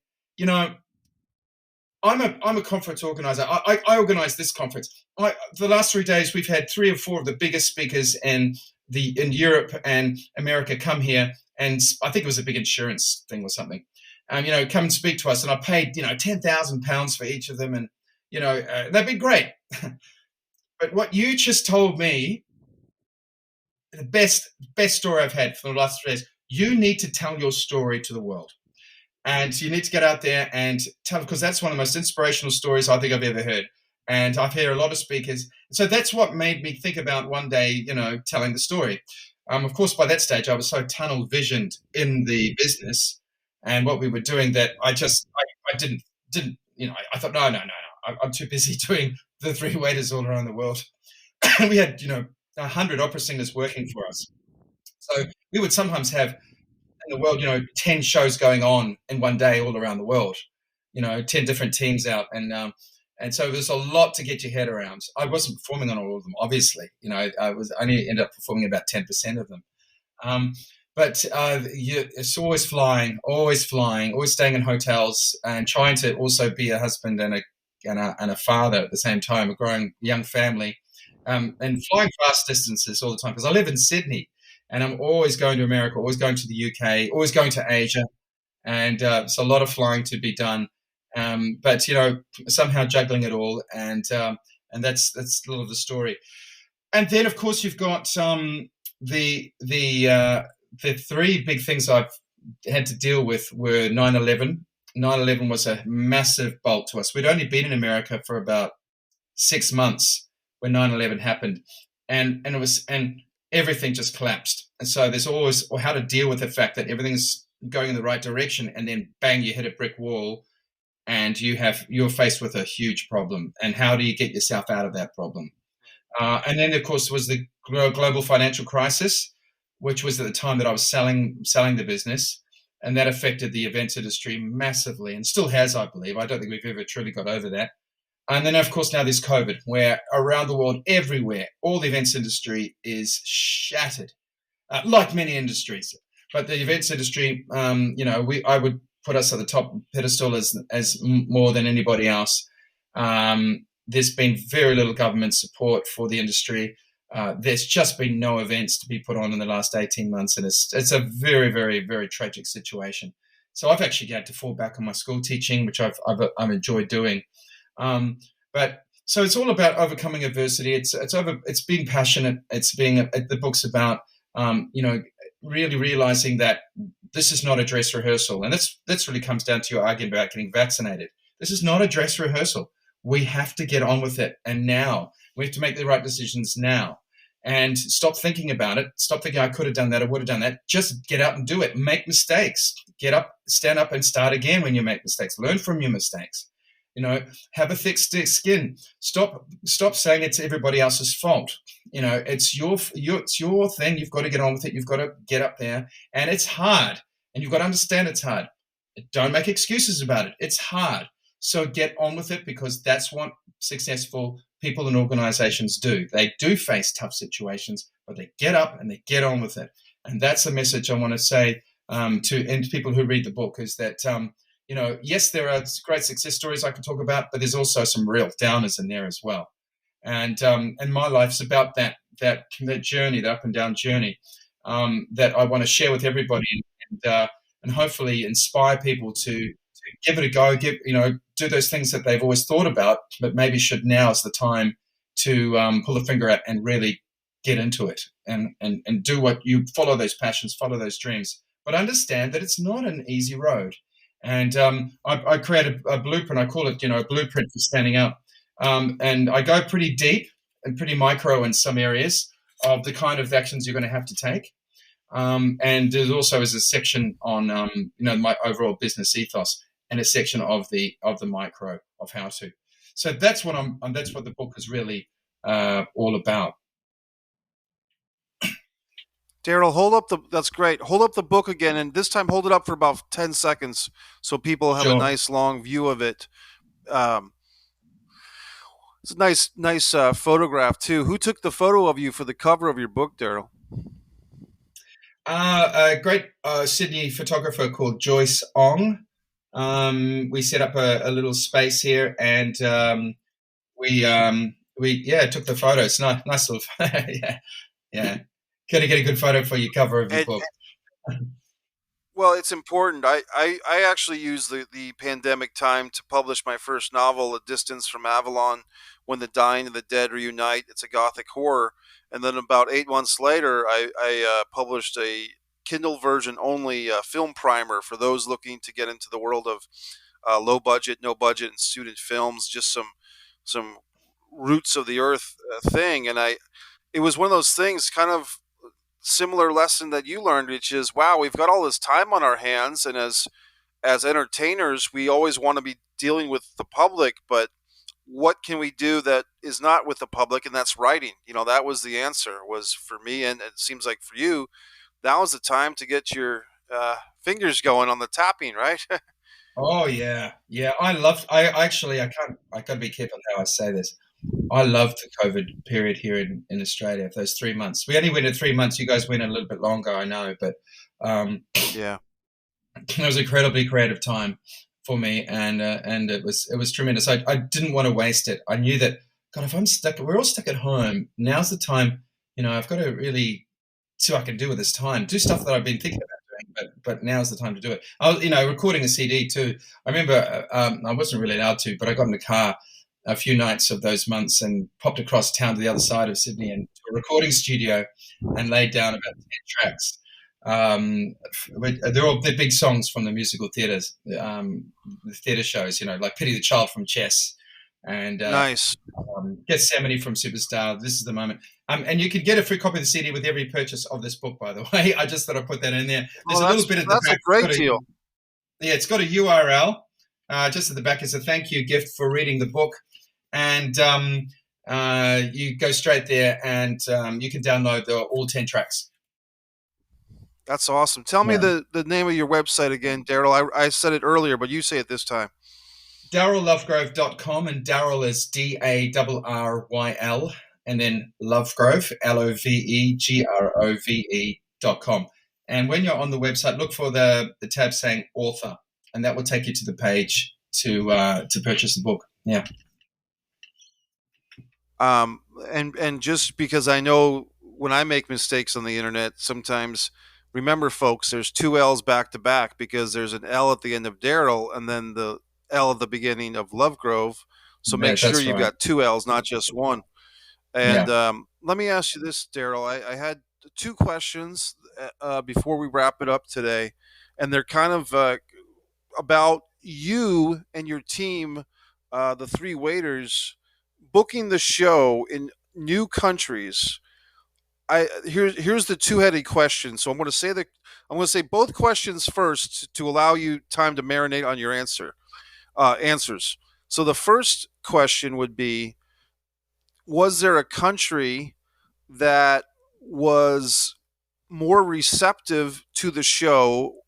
I'm a conference organizer. I organize this conference. The last 3 days, we've had 3 or 4 of the biggest speakers in Europe and America come here. And I think it was a big insurance thing or something. Come and speak to us. And I paid, £10,000 for each of them. And, they've been great. But what you just told me, the best story I've had for the last 3 days, you need to tell your story to the world. And you need to get out there and tell, because that's one of the most inspirational stories I think I've ever heard. And I've heard a lot of speakers. So that's what made me think about one day, telling the story. Of course, by that stage, I was so tunnel visioned in the business and what we were doing that I didn't, I thought, no, I'm too busy doing the 3 waiters all around the world. We had, 100 opera singers working for us. So we would sometimes have in the world, 10 shows going on in one day all around the world, 10 different teams out. And so there's a lot to get your head around. I wasn't performing on all of them, obviously. I only ended up performing about 10% of them. But it's always flying, always staying in hotels, and trying to also be a husband and a father at the same time, a growing young family, and flying fast distances all the time, because I live in Sydney, and I'm always going to America, always going to the UK, always going to Asia, and it's a lot of flying to be done. But somehow juggling it all, and that's a little of the story. And then, of course, you've got the 3 big things I've had to deal with were 9/11. 9/11 was a massive bolt to us. We'd only been in America for about 6 months when 9/11 happened, and everything just collapsed. And so there's always how to deal with the fact that everything's going in the right direction, and then bang, you hit a brick wall, and you're faced with a huge problem. And how do you get yourself out of that problem? And then, of course, was the global financial crisis, which was at the time that I was selling the business, and that affected the events industry massively, and still has, I believe. I don't think we've ever truly got over that. And then, of course, now there's COVID, where around the world, everywhere, all the events industry is shattered, like many industries. But the events industry, I would put us at the top pedestal as more than anybody else. There's been very little government support for the industry. There's just been no events to be put on in the last 18 months, and it's a very, very, very tragic situation. So I've actually had to fall back on my school teaching, which I've enjoyed doing. But so it's all about overcoming adversity. It's being passionate. The book's about really realizing that this is not a dress rehearsal. And that's really comes down to your argument about getting vaccinated. This is not a dress rehearsal. We have to get on with it. And now we have to make the right decisions now. And stop thinking about it. Stop thinking I could have done that, I would have done that. Just get out and do it. Make mistakes. Get up, stand up and start again when you make mistakes. Learn from your mistakes. Have a thick skin. Stop saying it's everybody else's fault. It's your thing. You've got to get on with it. You've got to get up there. And it's hard. And you've got to understand it's hard. Don't make excuses about it. It's hard. So get on with it, because that's what successful people and organizations do. They do face tough situations, but they get up and they get on with it. And that's the message I want to say to people who read the book, is that, yes, there are great success stories I can talk about, but there's also some real downers in there as well. And my life's about that journey, the up and down journey, that I want to share with everybody, and hopefully inspire people to give it a go, do those things that they've always thought about, but maybe now is the time to pull the finger out and really get into it and do what you follow those passions, follow those dreams, but understand that it's not an easy road. And I created a blueprint. I call it, a blueprint for standing up. And I go pretty deep and pretty micro in some areas of the kind of actions you're going to have to take. And there also is a section on, my overall business ethos, and a section of the micro of how to. So that's what that's what the book is really all about. Darryl, that's great. Hold up the book again, and this time hold it up for about 10 seconds so people have a nice long view of it. It's a nice photograph too. Who took the photo of you for the cover of your book, Darryl? A great Sydney photographer called Joyce Ong. We set up a little space here, and we took the photos. Nice little yeah. Got to get a good photo for your cover of your book. Well, it's important. I actually used the pandemic time to publish my first novel, A Distance from Avalon, When the Dying and the Dead Reunite. It's a gothic horror. And then about 8 months later, I published a Kindle version only film primer for those looking to get into the world of low budget, no budget, and student films, just some roots of the earth thing. And it was one of those things, kind of similar lesson that you learned, which is, wow, we've got all this time on our hands, and as entertainers, we always want to be dealing with the public, but what can we do that is not with the public? And that's writing. That was the answer, was for me, and it seems like for you, that was the time to get your fingers going on the tapping, right? Oh yeah. I gotta be careful how I say this. I loved the COVID period here in Australia, those 3 months. We only went in 3 months. You guys went a little bit longer, I know, but yeah, it was an incredibly creative time for me, and it was tremendous. I didn't want to waste it. I knew that, God, if I'm stuck, we're all stuck at home. Now's the time. I've got to really see what I can do with this time. Do stuff that I've been thinking about doing, but now's the time to do it. I was, recording a CD too. I remember I wasn't really allowed to, but I got in the car a few nights of those months and popped across town to the other side of Sydney and to a recording studio and laid down about 10 tracks. They're big songs from the musical theatres, the theatre shows, like Pity the Child from Chess, and nice. Gethsemane from Superstar. This is the moment. And you could get a free copy of the CD with every purchase of this book, by the way. I just thought I'd put that in there. There's a little bit at the back. That's a great deal. Yeah, it's got a URL. Just at the back is a thank you gift for reading the book. And you go straight there, and you can download all 10 tracks. That's awesome. Tell me the name of your website again, Darryl. I said it earlier, but you say it this time. DarrylLovegrove.com, and Darryl is DARRYL, and then Lovegrove, LOVEGROVE.com. And when you're on the website, look for the tab saying author, and that will take you to the page to purchase the book. Yeah. And just because I know when I make mistakes on the internet, sometimes, remember, folks, there's 2 L's back to back, because there's an L at the end of Darryl and then the L at the beginning of Lovegrove. So make sure you've got 2 L's, not just one. And let me ask you this, Darryl. I had two questions before we wrap it up today, and they're kind of about you and your team, the three waiters, booking the show in new countries. Here's the two-headed question. So I'm going to say both questions first to allow you time to marinate on your answers. So the first question would be: was there a country that was more receptive to the show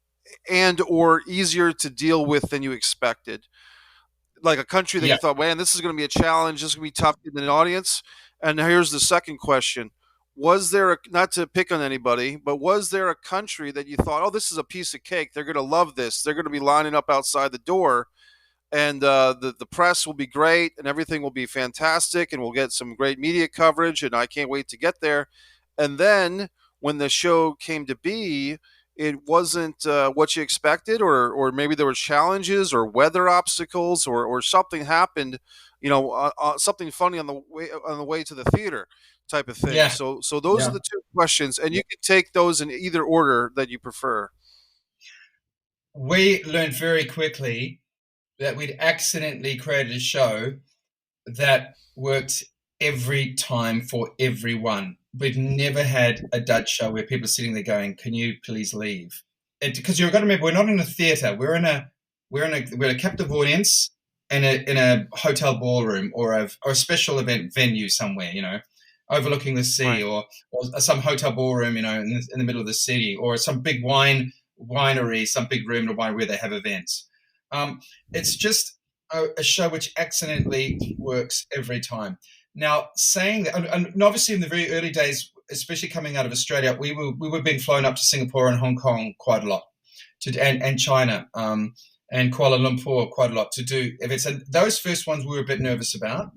and or easier to deal with than you expected? Like a country that Yeah. you thought, man, this is going to be a challenge, this is going to be tough in the audience. And here's the second question: was there not to pick on anybody, but was there a country that you thought, oh, this is a piece of cake, they're going to love this, they're going to be lining up outside the door, and the press will be great and everything will be fantastic and we'll get some great media coverage and I can't wait to get there. And then when the show came to be, it wasn't what you expected, or maybe there were challenges or weather obstacles, or something happened, something funny on the way to the theater type of thing. Yeah. So those are the two questions, and you can take those in either order that you prefer. We learned very quickly that we'd accidentally created a show that worked every time for everyone. We've never had a dud show where people are sitting there going, "Can you please leave?" Because you've got to remember, we're not in a theater. We're in a captive audience in a hotel ballroom or a special event venue somewhere, overlooking the sea, Right. or some hotel ballroom, in the middle of the city, or some big winery, some big room in a winery where they have events. It's just a show which accidentally works every time. Now, saying that, and obviously in the very early days, especially coming out of Australia, we were being flown up to Singapore and Hong Kong quite a lot, and China, and Kuala Lumpur quite a lot to do events. And those first ones we were a bit nervous about,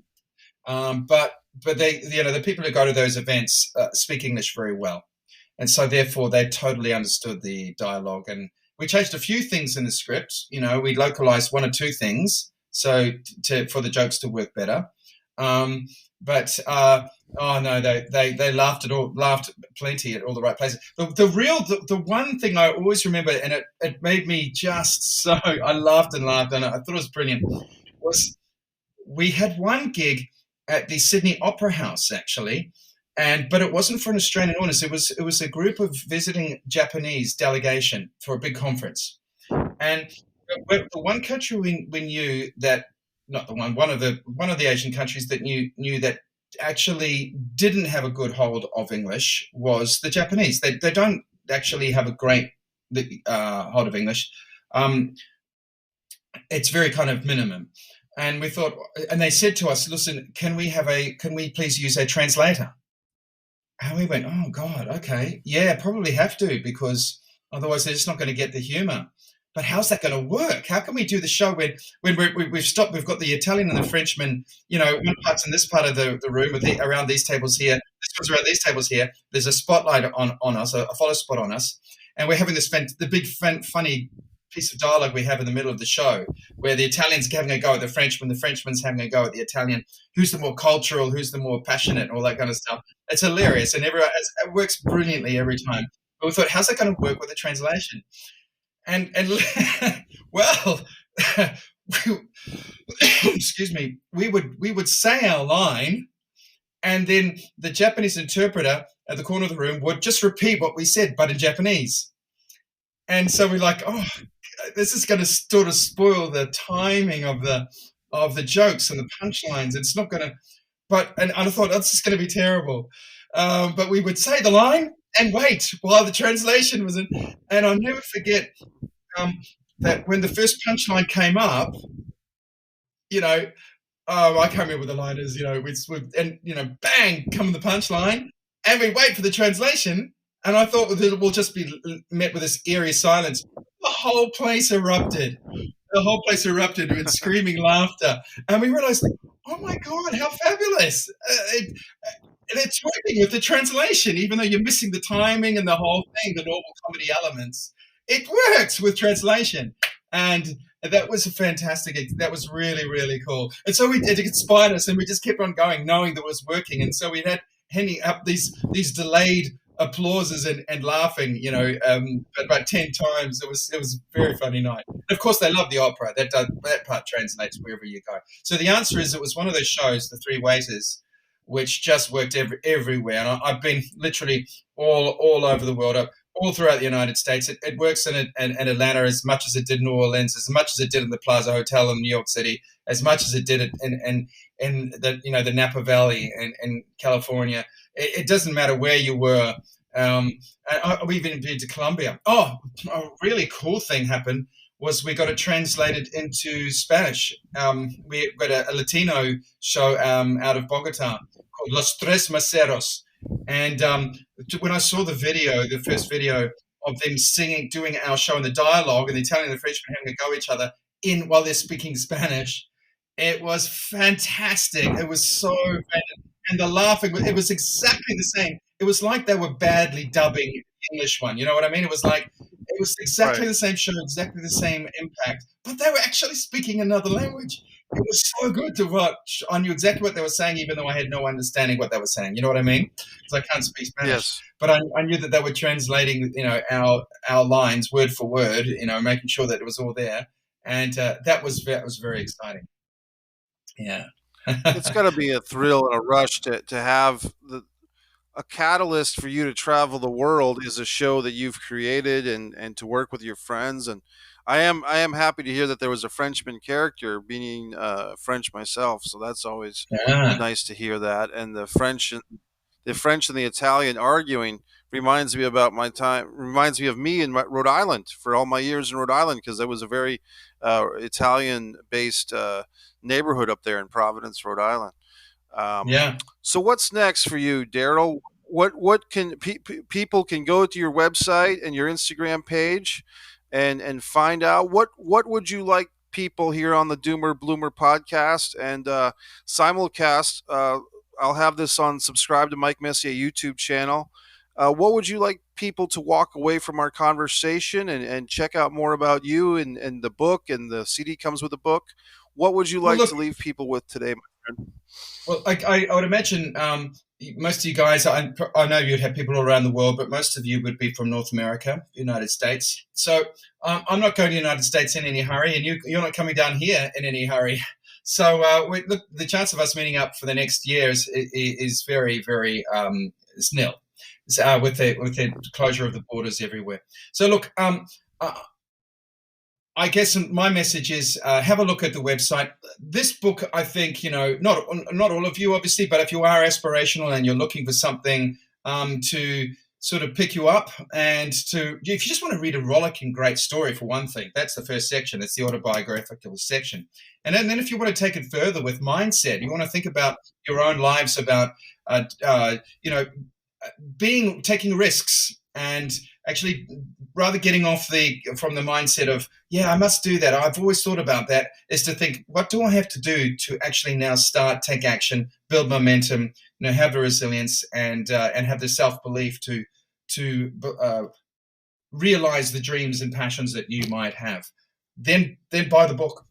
but they, the people who go to those events speak English very well, and so therefore they totally understood the dialogue. And we changed a few things in the script. We localized one or two things for the jokes to work better. But oh no, they laughed plenty at all the right places. The one thing I always remember, and it made me just so, I laughed and laughed, and I thought it was brilliant, was we had one gig at the Sydney Opera House actually, but it wasn't for an Australian audience. It was a group of visiting Japanese delegation for a big conference, and the one country we knew that, not the one of the Asian countries that knew that actually didn't have a good hold of English was the Japanese. They don't actually have a great hold of English. It's very kind of minimum. And we thought, and they said to us, "Listen, can we please use a translator?" And we went, "Oh God, okay, yeah, probably have to, because otherwise they're just not going to get the humor." But how's that going to work? How can we do the show when we've stopped? We've got the Italian and the Frenchman, one part's in this part of the room around these tables here. This one's around these tables here. There's a spotlight on us, a follow spot on us, and we're having the big funny piece of dialogue we have in the middle of the show, where the Italian's having a go at the Frenchman, the Frenchman's having a go at the Italian. Who's the more cultural? Who's the more passionate? All that kind of stuff. It's hilarious, and it works brilliantly every time. But we thought, how's that going to work with the translation? And well, excuse me, we would say our line, and then the Japanese interpreter at the corner of the room would just repeat what we said, but in Japanese. And so we're like, oh, this is going to sort of spoil the timing of the jokes and the punchlines. It's not going to. And I thought, oh, this is going to be terrible. But we would say the line and wait while the translation was in. And I'll never forget that when the first punchline came up, I can't remember what the line is, and bang, come the punchline, and we wait for the translation, and I thought we'll just be met with this eerie silence. The whole place erupted. With screaming laughter, and we realized, oh my God, how fabulous! And it's working with the translation, even though you're missing the timing and the whole thing, the normal comedy elements. It works with translation, and That was a fantastic. That was really, really cool. And so it inspired us, and we just kept on going, knowing that it was working. And so we had handing up these delayed applauses and laughing, about 10 times. It was a very funny night. And of course, they love the opera. That part translates wherever you go. So the answer is, it was one of those shows, The Three Waiters, which just worked everywhere. And I've been literally all over the world. All throughout the United States. It works in Atlanta as much as it did in New Orleans, as much as it did in the Plaza Hotel in New York City, as much as it did in the Napa Valley in California. It doesn't matter where you were. We even been to Colombia. Oh, a really cool thing happened was we got it translated into Spanish. We got a Latino show out of Bogota called Los Tres Meseros. And when I saw the first video of them singing, doing our show, and the dialogue, and the Italian and the Frenchman having a go at each other while they're speaking Spanish, it was fantastic. It was so fantastic. And the laughing, it was exactly the same. It was like they were badly dubbing the English one. You know what I mean? It was exactly Right. the same show, exactly the same impact, but they were actually speaking another language. It was so good to watch. I knew exactly what they were saying, even though I had no understanding what they were saying. You know what I mean? Because I can't speak Spanish, Yes. but I knew that they were translating, our lines word for word. Making sure that it was all there, and that was very exciting. Yeah. It's got to be a thrill and a rush to have a catalyst for you to travel the world is a show that you've created and to work with your friends. And I am happy to hear that there was a Frenchman character, being French myself, so that's always Yeah. nice to hear that. And the French and the Italian arguing reminds me of me in Rhode Island for all my years in Rhode Island, because there was a very Italian based neighborhood up there in Providence, Rhode Island. Um, Yeah. so what's next for you, Darryl? What can people can go to your website and your Instagram page and find out what would you like people here on the Doomer Bloomer podcast and simulcast. I'll have this on Subscribe to Mike Messier YouTube channel. What would you like people to walk away from our conversation and check out more about you and the book, and the CD comes with the book? What would you Well, like look. to leave people with today, my friend? Well, I would imagine most of you guys, I know you'd have people all around the world, but most of you would be from North America, United States. So I'm not going to the United States in any hurry, and you're not coming down here in any hurry. So look, the chance of us meeting up for the next year is very, very it's nil. With the closure of the borders everywhere. So look, uh, I guess my message is have a look at the website. This book, I think, not all of you, obviously, but if you are aspirational and you're looking for something to sort of pick you up, and if you just want to read a rollicking great story, for one thing, that's the first section. It's the autobiographical section. And then if you want to take it further with mindset, you want to think about your own lives, about, uh, uh, you know, taking risks, and actually rather getting off from the mindset of, yeah, I must do that, I've always thought about that, is to think, what do I have to do to actually now take action, build momentum, have the resilience, and have the self-belief to realize the dreams and passions that you might have. Then buy the book.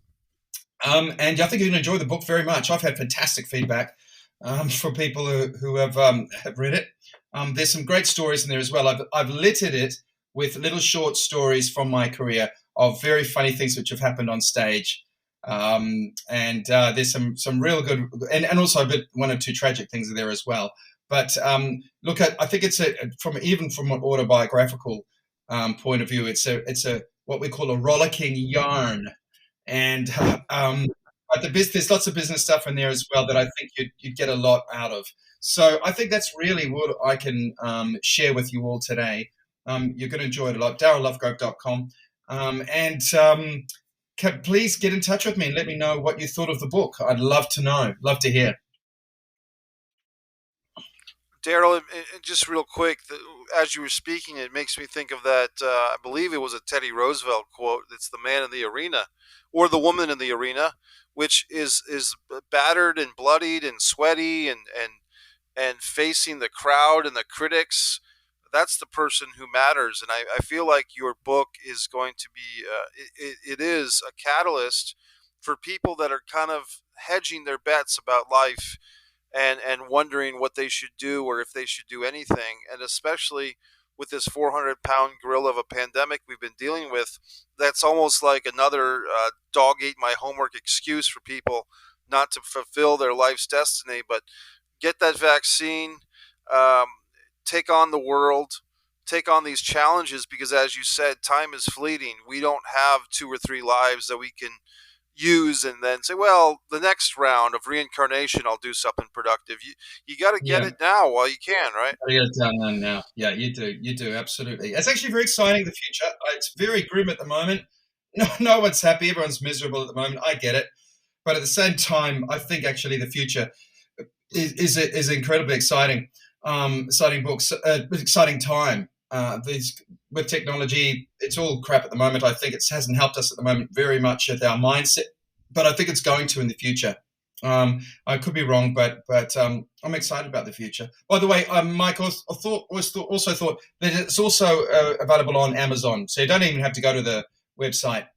And I think you're going to enjoy the book very much. I've had fantastic feedback from people who have read it. There's some great stories in there as well. I've littered it with little short stories from my career of very funny things which have happened on stage. And there's some real good, and also a bit one or two tragic things in there as well. But look, I think it's from an autobiographical point of view, it's a what we call a rollicking yarn. And but there's lots of business stuff in there as well that I think you'd get a lot out of. So I think that's really what I can share with you all today. You're going to enjoy it a lot. DarrylLovegrove.com. Please get in touch with me and let me know what you thought of the book. I'd love to know, love to hear. Darryl, just real quick, as you were speaking, it makes me think of that. I believe it was a Teddy Roosevelt quote. It's the man in the arena, or the woman in the arena, which is battered and bloodied and sweaty and facing the crowd and the critics. that's the person who matters. And I feel like your book is going to be, it is a catalyst for people that are kind of hedging their bets about life and wondering what they should do or if they should do anything. And especially with this 400-pound gorilla of a pandemic we've been dealing with, that's almost like another dog ate my homework excuse for people not to fulfill their life's destiny. But get that vaccine, um, take on the world, take on these challenges, because as you said, time is fleeting. We don't have 2 or 3 lives that we can use and then say, well, the next round of reincarnation I'll do something productive. You got to get Yeah. it now while you can, right? Gotta get it done now. Yeah, you do, absolutely. It's actually very exciting, the future. It's very grim at the moment. No one's happy. Everyone's miserable at the moment. I get it. But at the same time, I think actually the future is incredibly exciting. Exciting books, exciting time. These with technology, it's all crap at the moment. I think it hasn't helped us at the moment very much with our mindset, but I think it's going to in the future. I could be wrong, but I'm excited about the future. By the way, Mike, I also thought that it's also available on Amazon, so you don't even have to go to the website.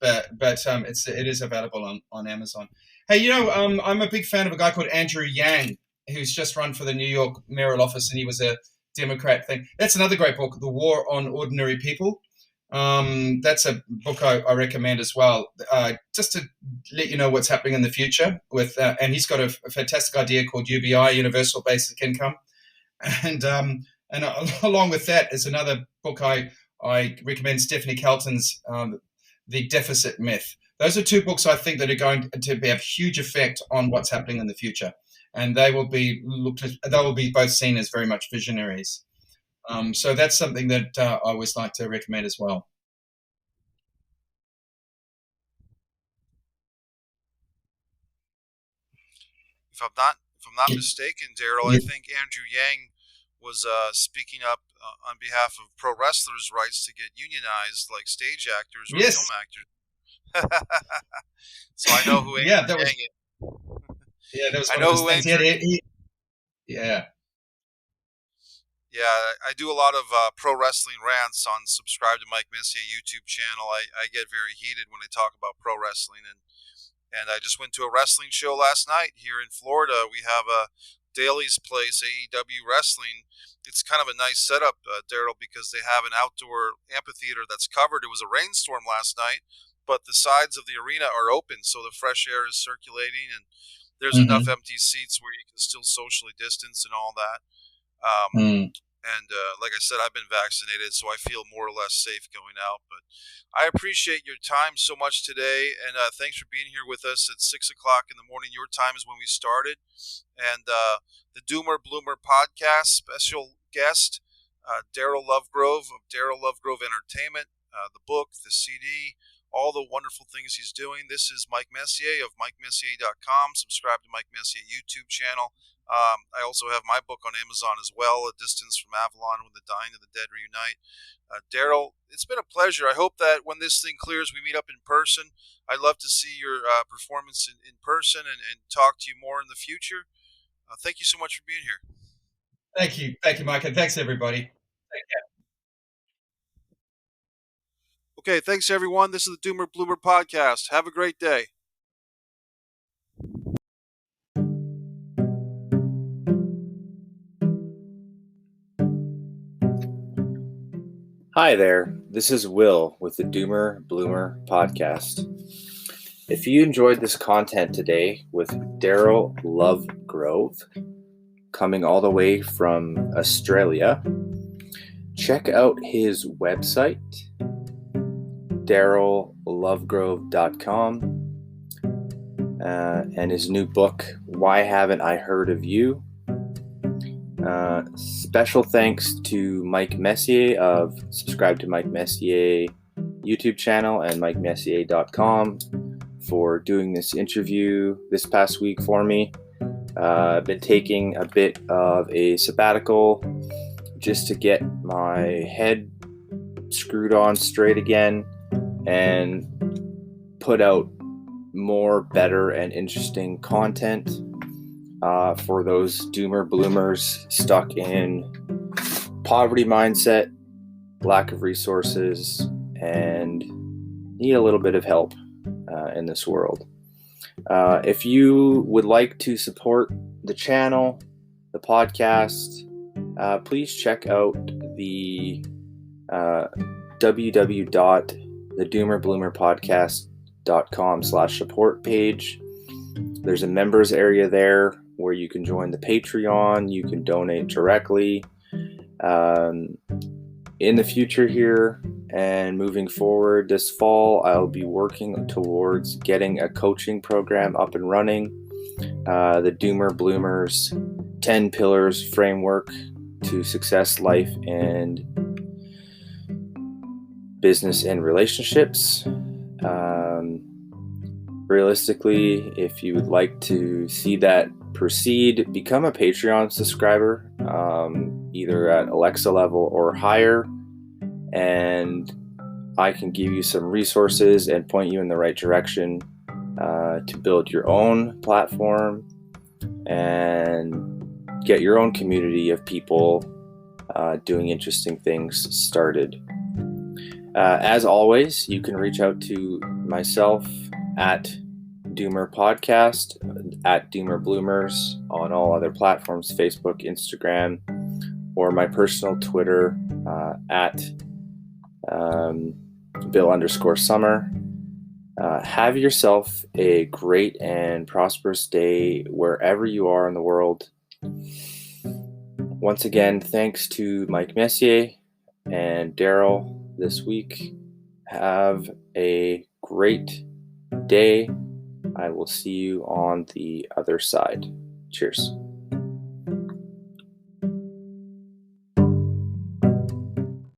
But it is available on Amazon. Hey, I'm a big fan of a guy called Andrew Yang, who's just run for the New York mayoral office, and he was a Democrat thing. That's another great book, The War on Ordinary People. That's a book I recommend as well, just to let you know what's happening in the future. And he's got a fantastic idea called UBI, Universal Basic Income, and along with that is another book I recommend, Stephanie Kelton's The Deficit Myth. Those are 2 books I think that are going to have huge effect on what's happening in the future, and they will be both seen as very much visionaries. So that's something that I always like to recommend as well. If I'm not mistaken, Darryl, I think Andrew Yang was speaking up on behalf of pro wrestlers' rights to get unionized, like stage actors or Yes. film actors. So I know who Andrew Yang is. Yeah, that was I one know of his who things. Andrew. Yeah. Yeah, I do a lot of pro wrestling rants on Subscribe to Mike Messier YouTube channel. I get very heated when I talk about pro wrestling, and I just went to a wrestling show last night here in Florida. We have a Darryls place, AEW Wrestling. It's kind of a nice setup, Darryl, because they have an outdoor amphitheater that's covered. It was a rainstorm last night, but the sides of the arena are open, so the fresh air is circulating, and there's enough empty seats where you can still socially distance and all that. And like I said, I've been vaccinated, so I feel more or less safe going out. But I appreciate your time so much today, and thanks for being here with us at 6 o'clock in the morning. Your time is when we started. And the Doomer Bloomer podcast special guest, Darryl Lovegrove of Darryl Lovegrove Entertainment, the book, the CD, all the wonderful things he's doing. This is Mike Messier of MikeMessier.com. Subscribe to Mike Messier YouTube channel. I also have my book on Amazon as well, A Distance from Avalon, When the Dying and the Dead Reunite. Darryl, it's been a pleasure. I hope that when this thing clears, we meet up in person. I'd love to see your performance in person and talk to you more in the future. Thank you so much for being here. Thank you, Mike, and thanks everybody. Take care. Okay, thanks everyone. This is the Doomer Bloomer podcast. Have a great day. Hi there, this is Will with the Doomer Bloomer podcast. If you enjoyed this content today with Darryl Lovegrove, coming all the way from Australia, check out his website, DarrylLovegrove.com, and his new book, Why Haven't I Heard of You? Special thanks to Mike Messier of Subscribe to Mike Messier YouTube channel and MikeMessier.com for doing this interview this past week for me. I've been taking a bit of a sabbatical just to get my head screwed on straight again and put out more, better, and interesting content for those doomer bloomers stuck in poverty mindset, lack of resources, and need a little bit of help in this world. If you would like to support the channel, the podcast, please check out the www.thedoomerbloomerpodcast.com/support page. There's a members area there where you can join the Patreon. You can donate directly. In the future here and moving forward this fall, I'll be working towards getting a coaching program up and running. The Doomer Bloomers 10 Pillars Framework to Success, Life, and Business and Relationships. Realistically, if you would like to see that proceed, become a Patreon subscriber, either at Alexa level or higher, and I can give you some resources and point you in the right direction to build your own platform and get your own community of people doing interesting things started. As always, you can reach out to myself at Doomer Podcast, at Doomer Bloomers on all other platforms, Facebook, Instagram, or my personal Twitter at Bill_Summer. Have yourself a great and prosperous day wherever you are in the world. Once again, thanks to Mike Messier and Darryl this week. Have a great day. I will see you on the other side. Cheers.